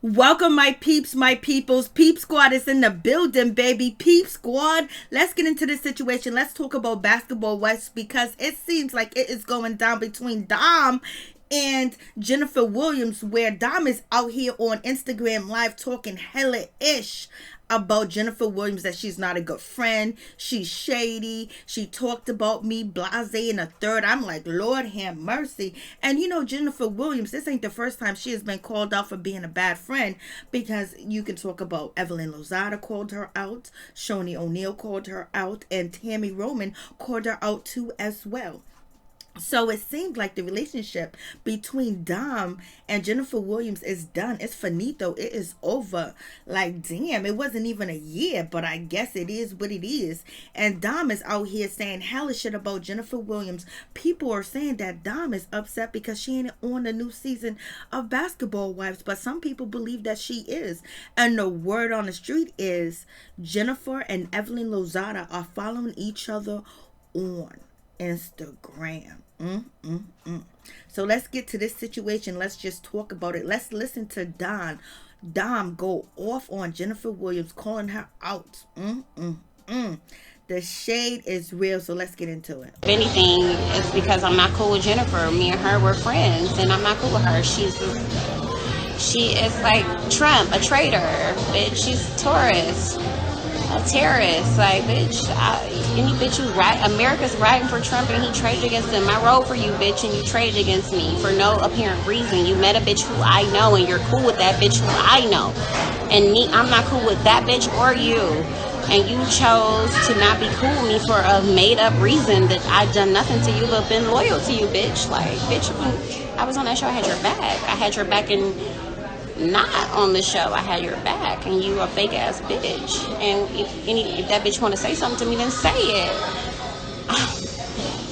Welcome, my peeps, my peoples. Peep Squad is in the building, baby. Peep Squad. Let's get into this situation. Let's talk about basketball wives because it seems like it is going down between Dom and Jennifer Williams, where Dom is out here on Instagram Live talking hella ish about Jennifer Williams, that she's not a good friend, she's shady, she talked about me, blase and a third. I'm like, Lord have mercy. And you know, Jennifer Williams, this ain't the first time she has been called out for being a bad friend, because you can talk about Evelyn Lozada called her out, Shaunie O'Neal called her out, and Tammy Roman called her out too as well. So it seems like the relationship between Dom and Jennifer Williams is done. It's finito. It is over. Like, damn, it wasn't even a year, but I guess it is what it is. And Dom is out here saying hella shit about Jennifer Williams. People are saying that Dom is upset because she ain't on the new season of Basketball Wives, but some people believe that she is. And the word on the street is Jennifer and Evelyn Lozada are following each other on Instagram. So let's get to this situation. Let's just talk about it. Let's listen to Dom go off on Jennifer Williams, calling her out. The shade is real, so let's get into it. If anything, it's because I'm not cool with Jennifer. Me and her were friends, and I'm not cool with her. She is like Trump, a traitor, bitch. She's Taurus, a terrorist. Like, bitch, any bitch who's right, America's riding for Trump and he traded against him. I rode for you, bitch, and you traded against me for no apparent reason. You met a bitch who I know, and you're cool with that bitch who I know. And me, I'm not cool with that bitch or you. And you chose to not be cool with me for a made-up reason that I've done nothing to you but been loyal to you, bitch. Like, bitch, when I was on that show, I had your back. I had your back in... not on the show. I had your back, and you a fake ass bitch. And if that bitch want to say something to me, then say it.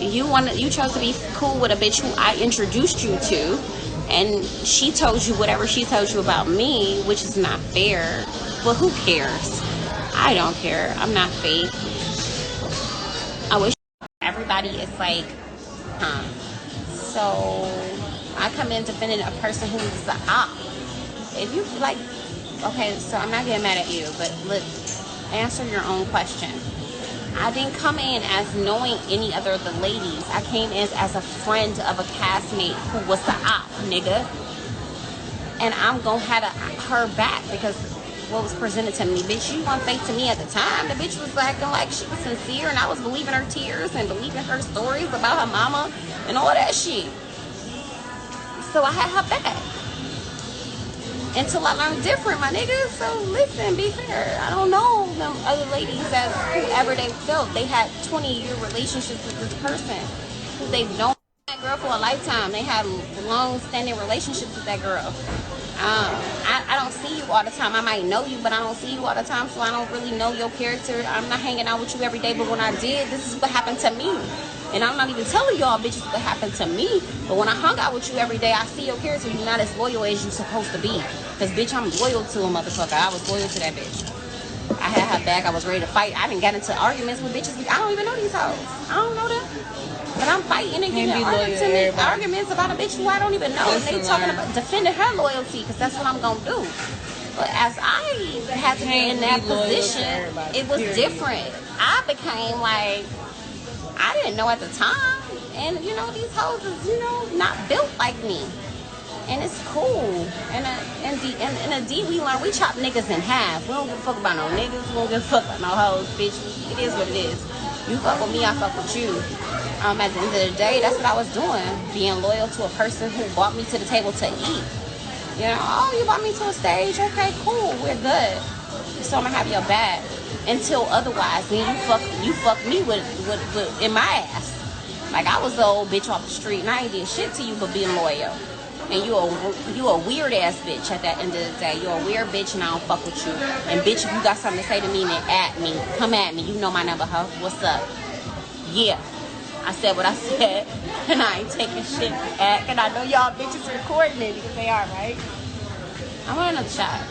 You chose to be cool with a bitch who I introduced you to, and she told you whatever she told you about me, which is not fair. But who cares? I don't care. I'm not fake. I wish everybody is like, So I come in defending a person who is the op. If you like, okay, so I'm not getting mad at you, but let's answer your own question. I didn't come in as knowing any other of the ladies. I came in as a friend of a castmate who was the op, nigga. And I'm gonna have her back because what was presented to me, bitch, you weren't fake to me at the time. The bitch was acting like she was sincere, and I was believing her tears and believing her stories about her mama and all that shit. So I had her back. Until I learned different, my nigga. So listen, be fair. I don't know them other ladies that whoever they felt they had 20-year relationships with this person who they've known that girl for a lifetime. They had long-standing relationships with that girl. I don't see you all the time. I might know you, but I don't see you all the time, so I don't really know your character. I'm not hanging out with you every day, but when I did, this is what happened to me. And I'm not even telling y'all bitches what happened to me. But when I hung out with you every day, I see your character. You're not as loyal as you're supposed to be. Because, bitch, I'm loyal to a motherfucker. I was loyal to that bitch. I had her back. I was ready to fight. I didn't get into arguments with bitches. I don't even know these hoes. I don't know them. But I'm fighting and getting arguments about a bitch who I don't even know. And they talking about defending her loyalty, because that's what I'm going to do. But as I had to be in that position, it was different. I became like... I didn't know at the time, and you know, these hoes is, not built like me, and it's cool. And in a D, we learn, we chop niggas in half. We don't give a fuck about no niggas, we don't give a fuck about no hoes, bitch. It is what it is. You fuck with me, I fuck with you. At the end of the day, that's what I was doing, being loyal to a person who brought me to the table to eat. You brought me to a stage, okay, cool, we're good. So I'm gonna have your back. Until otherwise, then you fuck me with in my ass. Like I was the old bitch off the street, and I ain't did shit to you but being loyal. And you a weird ass bitch at the end of the day. You're a weird bitch, and I don't fuck with you. And bitch, if you got something to say to me, then at me, come at me. You know my number, huh? What's up? Yeah, I said what I said, and I ain't taking shit back. And I know y'all bitches recording it because they are, right? I want another shot.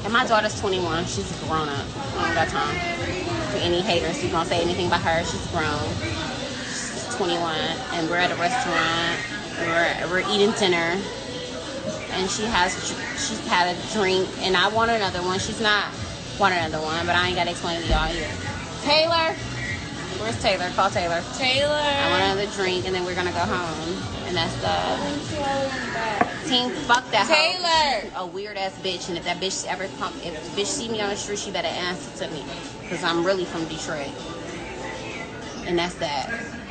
And my daughter's 21. She's a grown up. I don't got time for any haters who gonna say anything about her. She's grown. She's 21, and we're at a restaurant. We're eating dinner, and she's had a drink, and I want another one. She's not want another one, but I ain't gotta explain to y'all here. Taylor, where's Taylor? Call Taylor. Taylor, I want another drink, and then we're gonna go home. And that's the team. Fuck that Taylor. Hoe. A weird ass bitch, and if that bitch ever come, if the bitch see me on the street, she better answer to me, cause I'm really from Detroit. And that's that.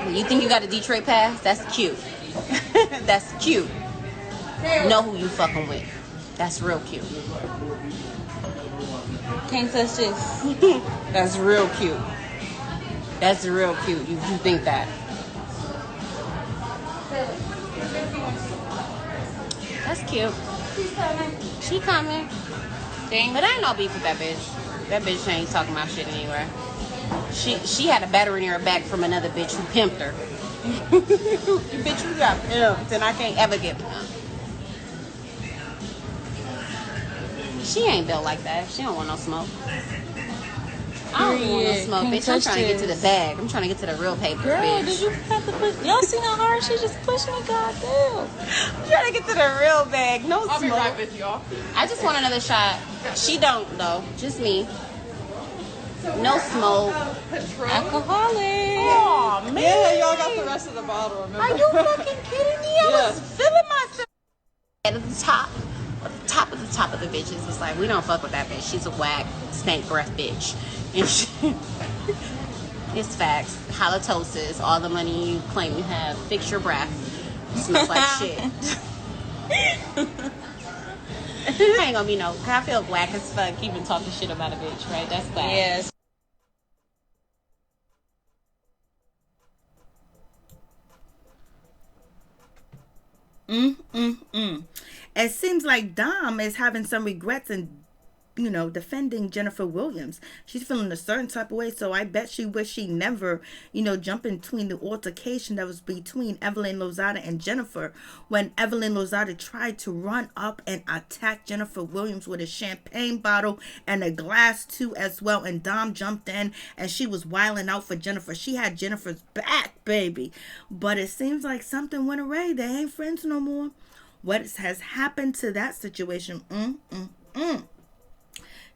You think you got a Detroit pass? That's cute. That's cute. Know who you fucking with. That's real cute. Can't touch this. That's real cute. That's real cute. You think that. That's cute. She's coming. She coming. Dang. But I ain't no beef with that bitch. That bitch ain't talking about shit anywhere. She had a battery in her back from another bitch who pimped her. Bitch, you got pimped, and I can't ever get pimped. She ain't built like that. She don't want no smoke. I don't want no smoke, bitch. I'm trying to get to the bag. I'm trying to get to the real paper, Girl, bitch. did you have to push? Y'all seen how hard she just pushed me? Goddamn. I'm trying to get to the real bag. No smoke. I'll be right with y'all. I just want another shot. She don't, though. Just me. No smoke. Alcoholic. Oh man. Yeah, y'all got the rest of the bottle, remember? Are you fucking kidding me? I was feeling myself. At the top of the bitches was like, we don't fuck with that bitch. She's a whack, stank breath bitch. And she, it's facts. Halitosis, all the money you claim you have, fix your breath. Smells like shit. I ain't gonna be no. I feel whack as fuck keeping talking shit about a bitch, right? That's bad. Yes. It seems like Dom is having some regrets and, defending Jennifer Williams. She's feeling a certain type of way, so I bet she wish she never, jumped in between the altercation that was between Evelyn Lozada and Jennifer, when Evelyn Lozada tried to run up and attack Jennifer Williams with a champagne bottle and a glass too as well, and Dom jumped in and she was wilding out for Jennifer. She had Jennifer's back, baby. But it seems like something went awry. They ain't friends no more. What has happened to that situation?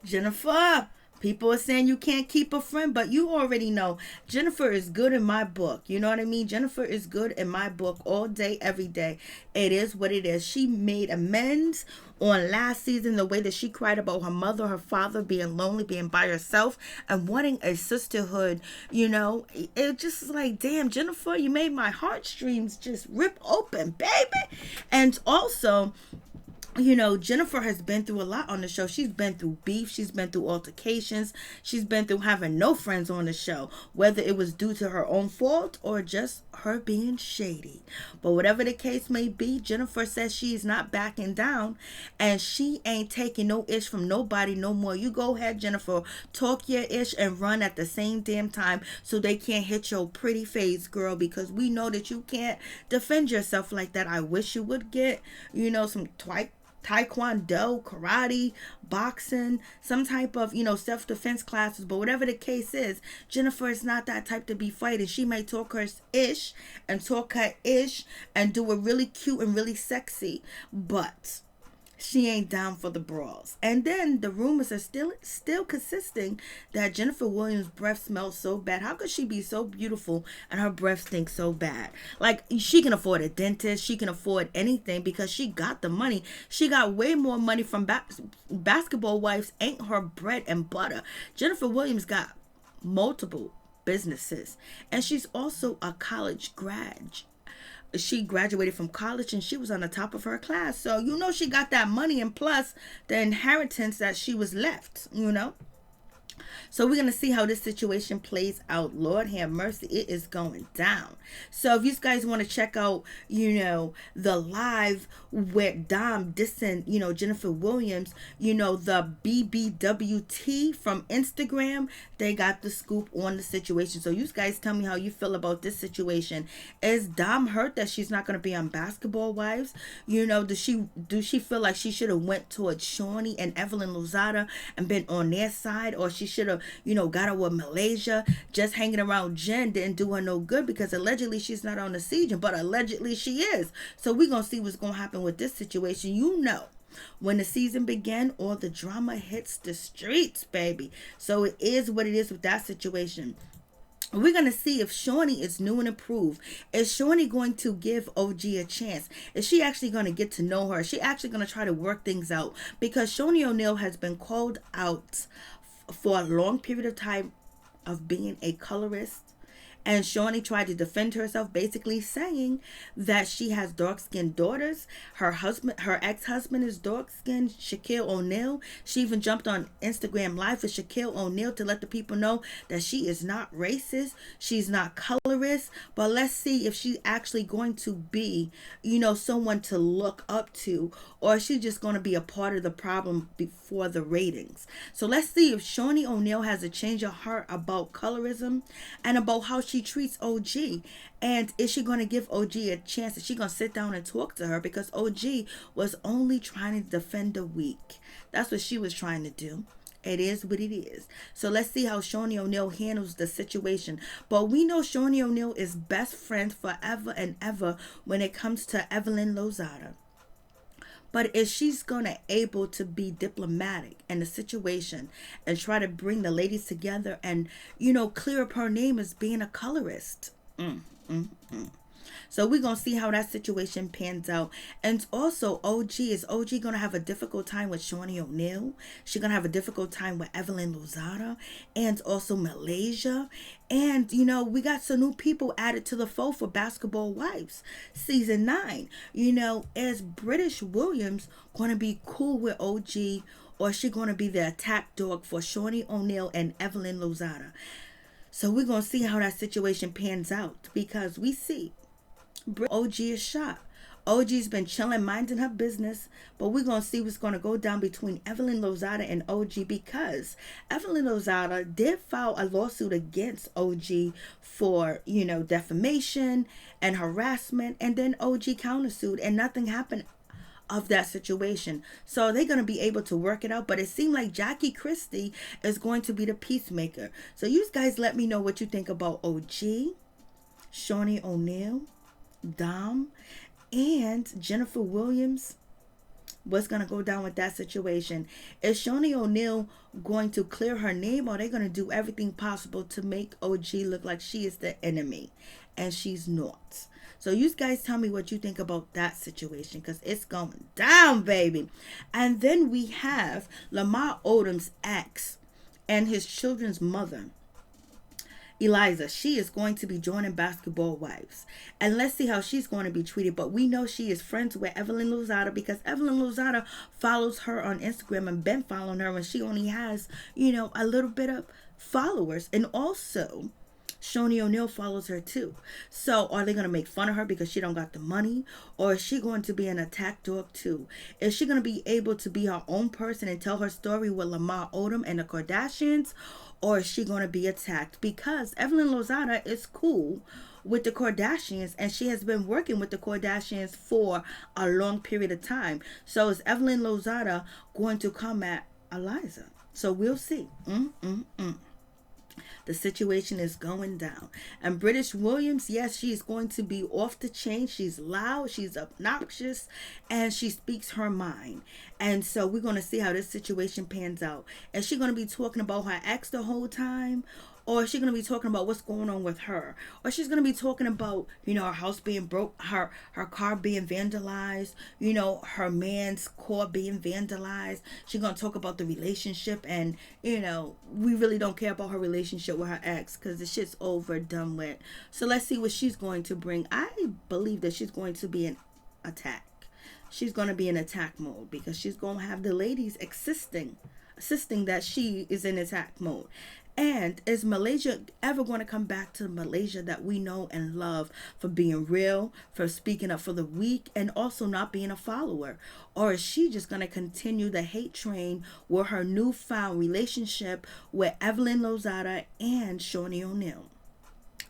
Jennifer, people are saying you can't keep a friend, but you already know Jennifer is good in my book. You know what I mean? Jennifer is good in my book all day, every day. It is what it is. She made amends on last season, the way that she cried about her mother, her father, being lonely, being by herself, and wanting a sisterhood. It just is like, damn, Jennifer, you made my heartstrings just rip open, baby. And also, Jennifer has been through a lot on the show. She's been through beef. She's been through altercations. She's been through having no friends on the show, whether it was due to her own fault or just her being shady. But whatever the case may be, Jennifer says she's not backing down and she ain't taking no ish from nobody no more. You go ahead, Jennifer, talk your ish and run at the same damn time so they can't hit your pretty face, girl, because we know that you can't defend yourself like that. I wish you would get, some taekwondo, karate, boxing, some type of, self-defense classes. But whatever the case is, Jennifer is not that type to be fighting. She may talk her ish and talk her ish and do it really cute and really sexy, but she ain't down for the brawls. And then the rumors are still consisting that Jennifer Williams' breath smells so bad. How could she be so beautiful and her breath stinks so bad? Like, she can afford a dentist. She can afford anything because she got the money. She got way more money from basketball wives. Ain't her bread and butter. Jennifer Williams got multiple businesses. And she's also a college grad. She graduated from college and she was on the top of her class. So, she got that money and plus the inheritance that she was left, So we're going to see how this situation plays out. Lord have mercy. It is going down. So if you guys want to check out, the live where Dom dissing, Jennifer Williams, the BBWT from Instagram, they got the scoop on the situation. So you guys tell me how you feel about this situation. Is Dom hurt that she's not going to be on Basketball Wives? Do she feel like she should have went towards Shaunie and Evelyn Lozada and been on their side, or she should have, got her with Malaysia. Just hanging around Jen didn't do her no good, because allegedly she's not on the season, but allegedly she is. So we're going to see what's going to happen with this situation. When the season began, all the drama hits the streets, baby. So it is what it is with that situation. We're going to see if Shaunie is new and improved. Is Shaunie going to give OG a chance? Is she actually going to get to know her? Is she actually going to try to work things out? Because Shaunie O'Neal has been called out for a long period of time of being a colorist. And Shaunie tried to defend herself, basically saying that she has dark-skinned daughters. Her ex-husband is dark-skinned, Shaquille O'Neal. She even jumped on Instagram Live with Shaquille O'Neal to let the people know that she is not racist. She's not colorist. But let's see if she's actually going to be, someone to look up to, or is she just going to be a part of the problem before the ratings? So let's see if Shaunie O'Neal has a change of heart about colorism and about how she treats OG. And is she going to give OG a chance? Is she going to sit down and talk to her? Because OG was only trying to defend the weak. That's what she was trying to do. It is what it is. So let's see how Shaunie O'Neal handles the situation. But we know Shaunie O'Neal is best friends forever and ever when it comes to Evelyn Lozada. But if she's going to able to be diplomatic in the situation and try to bring the ladies together and, clear up her name as being a colorist. So we're going to see how that situation pans out. And also, is OG going to have a difficult time with Shaunie O'Neal? She's going to have a difficult time with Evelyn Lozada and also Malaysia. And, we got some new people added to the fold for Basketball Wives season 9. Is British Williams going to be cool with OG, or is she going to be the attack dog for Shaunie O'Neal and Evelyn Lozada? So we're going to see how that situation pans out, because we see OG is shot. OG's been chilling, minding her business, but we're going to see what's going to go down between Evelyn Lozada and OG, because Evelyn Lozada did file a lawsuit against OG for, defamation and harassment, and then OG countersued, and nothing happened of that situation. So they're going to be able to work it out, but it seemed like Christie is going to be the peacemaker. So you guys let me know what you think about OG, Shaunie O'Neal, Dom, and Jennifer Williams. What's going to go down with that situation? Is Shaunie O'Neal going to clear her name, or are they going to do everything possible to make OG look like she is the enemy and she's not? So you guys tell me what you think about that situation, because it's going down, baby. And then we have Lamar Odom's ex and his children's mother, Liza. She is going to be joining Basketball Wives, and let's see how she's going to be treated. But we know she is friends with Evelyn Lozada, because Evelyn Lozada follows her on Instagram and been following her, and she only has, a little bit of followers. And also Shaunie O'Neal follows her too. So are they going to make fun of her because she don't got the money? Or is she going to be an attack dog too? Is she going to be able to be her own person and tell her story with Lamar Odom and the Kardashians? Or is she going to be attacked? Because Evelyn Lozada is cool with the Kardashians, and she has been working with the Kardashians for a long period of time. So is Evelyn Lozada going to come at Liza? So we'll see. The situation is going down. And British Williams, yes, she's going to be off the chain. She's loud, she's obnoxious, and she speaks her mind. And so we're going to see how this situation pans out. Is she going to be talking about her ex the whole time? Or is she going to be talking about what's going on with her? Or she's going to be talking about, her house being broke, her car being vandalized, her man's car being vandalized. She's going to talk about the relationship, and, we really don't care about her relationship with her ex, because the shit's over, done with. So let's see what she's going to bring. I believe that she's going to be an attack. She's going to be in attack mode, because she's going to have the ladies assisting that she is in attack mode. And is Malaysia ever going to come back to the Malaysia that we know and love for being real, for speaking up for the weak, and also not being a follower? Or is she just going to continue the hate train with her newfound relationship with Evelyn Lozada and Shaunie O'Neal?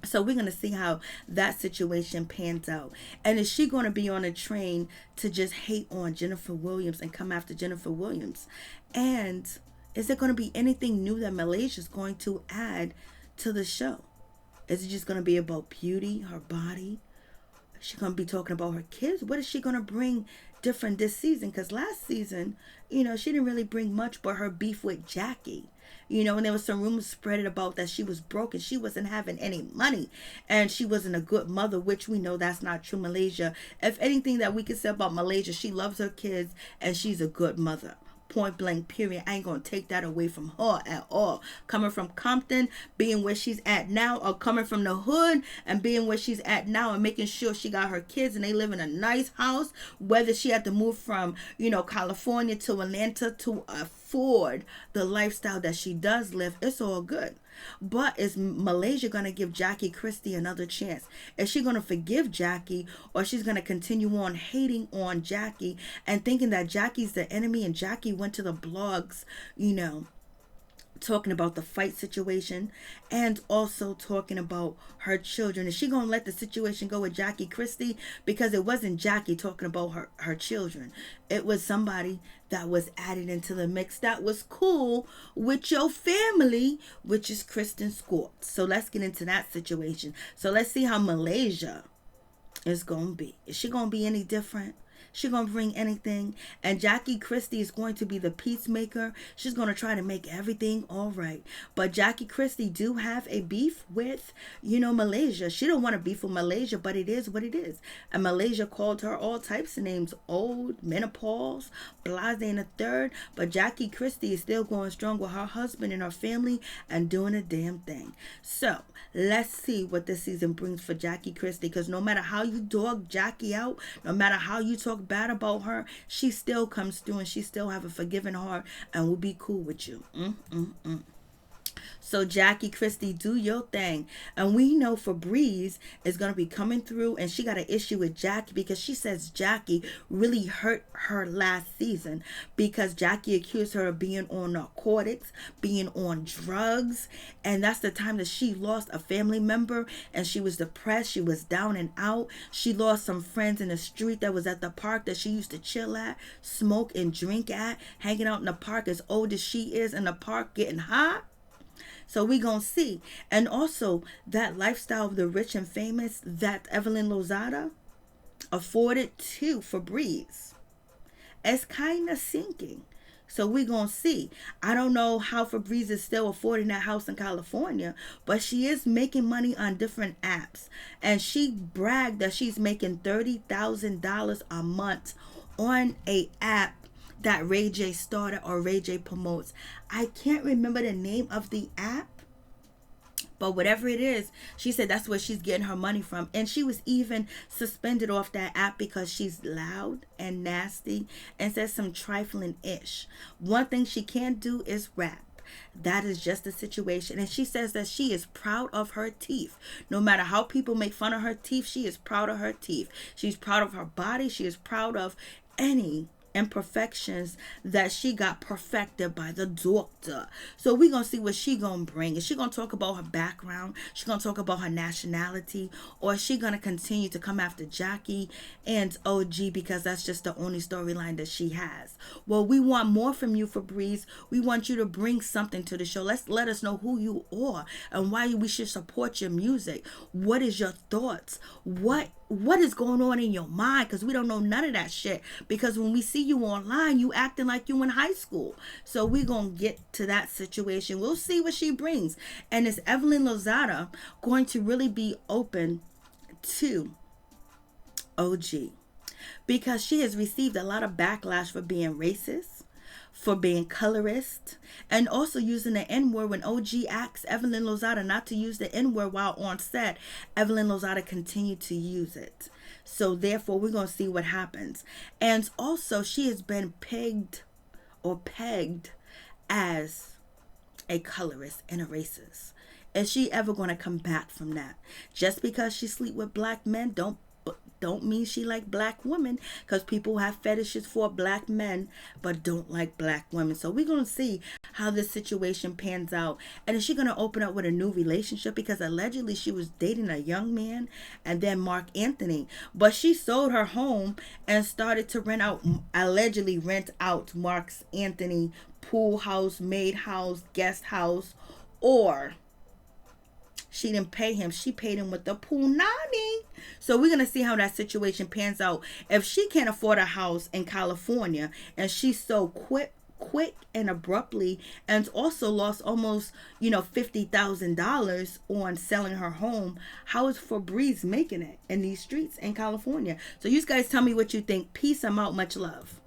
So we're going to see how that situation pans out. And is she going to be on a train to just hate on Jennifer Williams and come after Jennifer Williams? And Is there going to be anything new that Malaysia's going to add to the show? Is it just going to be about beauty, her body? Is she going to be talking about her kids? What is she going to bring different this season? Because last season, she didn't really bring much but her beef with Jackie. And there was some rumors spread about that she was broke and she wasn't having any money and she wasn't a good mother, which we know that's not true. Malaysia, if anything that we can say about Malaysia, she loves her kids and she's a good mother. Point blank, period. I ain't gonna take that away from her at all. Coming from Compton, being where she's at now, or coming from the hood and being where she's at now and making sure she got her kids and they live in a nice house, whether she had to move from, California to Atlanta to afford the lifestyle that she does live, it's all good. But is Malaysia going to give Christie another chance? Is she going to forgive Jackie, or she's going to continue on hating on Jackie and thinking that Jackie's the enemy? And Jackie went to the blogs, talking about the fight situation and also talking about her children. Is she going to let the situation go with Christie? Because it wasn't Jackie talking about her children. It was somebody that was added into the mix that was cool with your family, which is Kristen Scott. So let's get into that situation. So let's see how Malaysia is going to be. Is she going to be any different? She gonna bring anything? And Christie is going to be the peacemaker. She's gonna try to make everything all right. But Christie do have a beef with, Malaysia. She don't want to beef with Malaysia, but it is what it is. And Malaysia called her all types of names: old, menopause, blase and a third. But Christie is still going strong with her husband and her family and doing a damn thing. So let's see what this season brings for Christie. Because no matter how you dog Jackie out, no matter how you talk bad about her, she still comes through and she still have a forgiving heart and will be cool with you. So Christie, do your thing. And we know Febreze is going to be coming through, and she got an issue with Jackie because she says Jackie really hurt her last season because Jackie accused her of being on narcotics, being on drugs, and that's the time that she lost a family member and she was depressed. She was down and out. She lost some friends in the street that was at the park that she used to chill at, smoke and drink at, hanging out in the park as old as she is in the park getting high. So we gonna see. And also that lifestyle of the rich and famous that Evelyn Lozada afforded to Febreze, it's kind of sinking. So we gonna see. I don't know how Febreze is still affording that house in California, but she is making money on different apps. And she bragged that she's making $30,000 a month on a app that Ray J started or Ray J promotes. I can't remember the name of the app, but whatever it is, she said that's where she's getting her money from. And she was even suspended off that app because she's loud and nasty and says some trifling ish. One thing she can't do is rap. That is just the situation. And she says that she is proud of her teeth. No matter how people make fun of her teeth, she is proud of her teeth. She's proud of her body. She is proud of any imperfections that she got perfected by the doctor. So we're gonna see what she gonna bring. Is she gonna talk about her background? She gonna talk about her nationality? Or is she gonna continue to come after Jackie and OG because that's just the only storyline that she has? Well, we want more from you, Febreze. We want you to bring something to the show. Let us know who you are and why we should support your music. What is your thoughts? What is going on in your mind? Because we don't know none of that shit. Because when we see you online, you acting like you in high school. So we're going to get to that situation. We'll see what she brings. And is Evelyn Lozada going to really be open to OG? Because she has received a lot of backlash for being racist, for being colorist, and also using the N-word. When OG asks Evelyn Lozada not to use the N-word while on set, Evelyn Lozada continued to use it. So therefore, we're going to see what happens. And also, she has been pegged as a colorist and a racist. Is she ever going to come back from that? Just because she sleep with black men, don't don't mean she like black women, because people have fetishes for black men but don't like black women. So we're going to see how this situation pans out. And is she going to open up with a new relationship? Because allegedly she was dating a young man and then Mark Anthony. But she sold her home and started to allegedly rent out Mark Anthony pool house, maid house, guest house, or she didn't pay him. She paid him with the punani. So we're going to see how that situation pans out. If she can't afford a house in California and she's so quick and abruptly, and also lost almost, $50,000 on selling her home, how is Febreze making it in these streets in California? So you guys tell me what you think. Peace. I'm out. Much love.